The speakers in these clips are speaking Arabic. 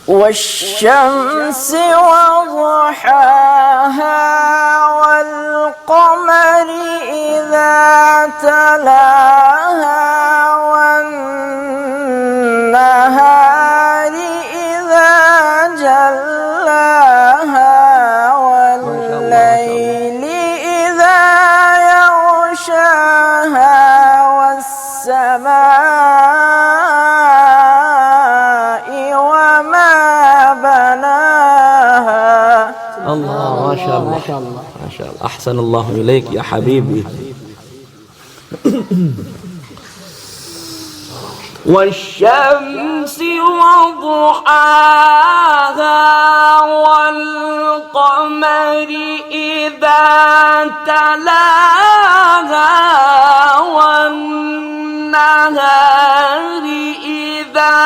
والشمس وضحاها والقمر إذا تلاها والنهار إذا جلاها والليل إذا يغشاها والسماء وما بناها. الله ما شاء الله ما شاء الله ما شاء الله. أحسن الله إليك يا حبيبي. والشمس وضحاها والقمر إذا تلاها والنهار إذا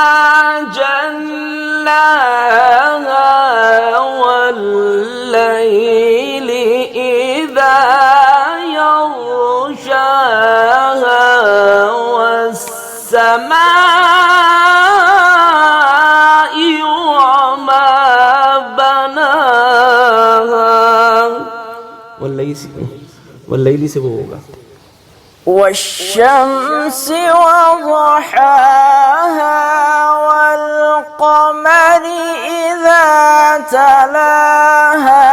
جلاها والليل إذا يغشاها والسماء وما بناها. والليل से वो होगा. والشمس وضحاها والقمر إذا تلاها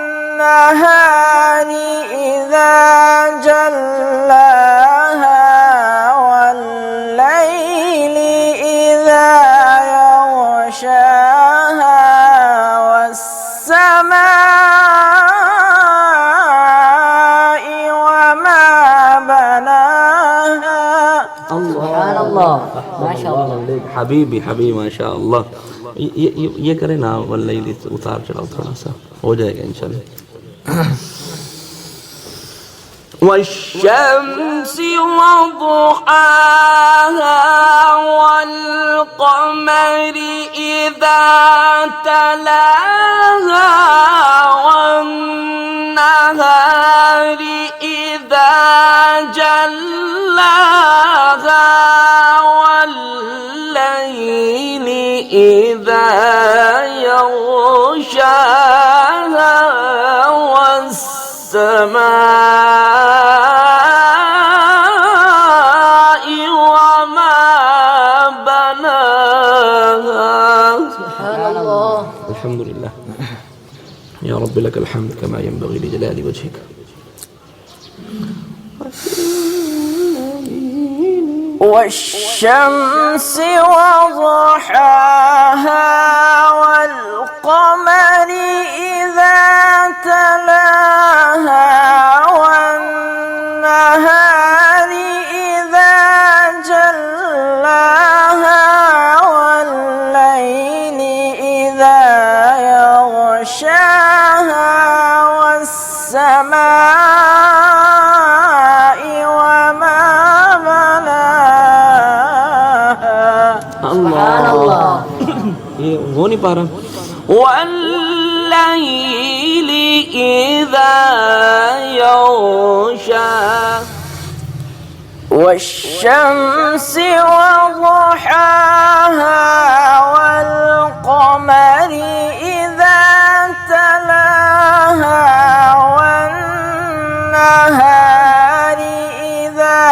والنهار إذا جلاها والليل إذا يغشاها والسماء وما بناها. سبحان الله ما شاء الله حبيبي حبيبي ما شاء الله. ये करें ना वल्लैल उतार चढ़ाओ थोड़ा सा हो जाएगा इंशाल्लाह. والشمس وضحاها والقمر إذا تلاها والنهار إذا جلاها والليل إذا يغشاها والسماء وما بناها. سبحان الله. الحمد لله يا رب لك الحمد كما ينبغي لجلال وجهك. والشمس وضحاها والقمر إذا تلاها والنهار إذا جلاها والليل إذا يغشاها والسماء وما سبحان الله. ये हो नहीं पा रहा. والليل إذا يغشى والشمس وضحاها والقمر إذا تلاها والنهار إذا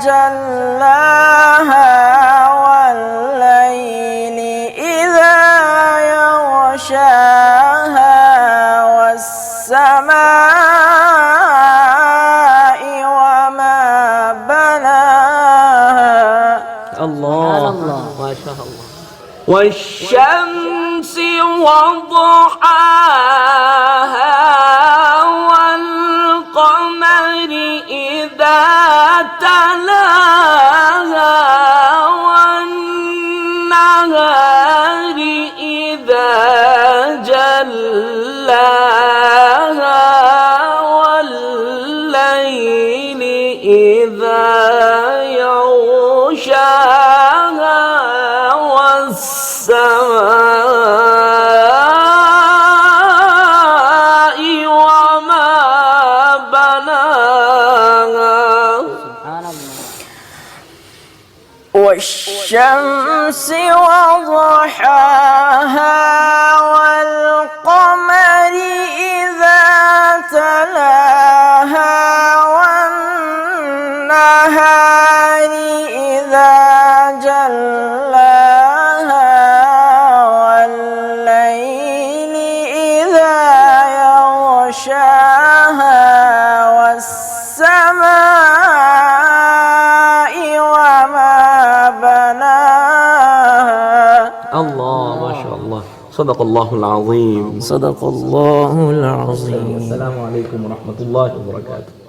جلاها والليل إذا يغشاها والسماء وما بناها. الله ما شاء الله. والشمس وضحاها والقمر إذا تلاها والنهار إذا جلاها والليل إذا يغشاها والسماء وما بناها. والشمس وضحاها وضحاها والقمر إذا تلاها والنهار إذا جلاها والليل إذا يغشاها والسماء وما بناها. الله ما شاء الله. صدق الله العظيم. صدق الله العظيم. السلام عليكم ورحمة الله وبركاته.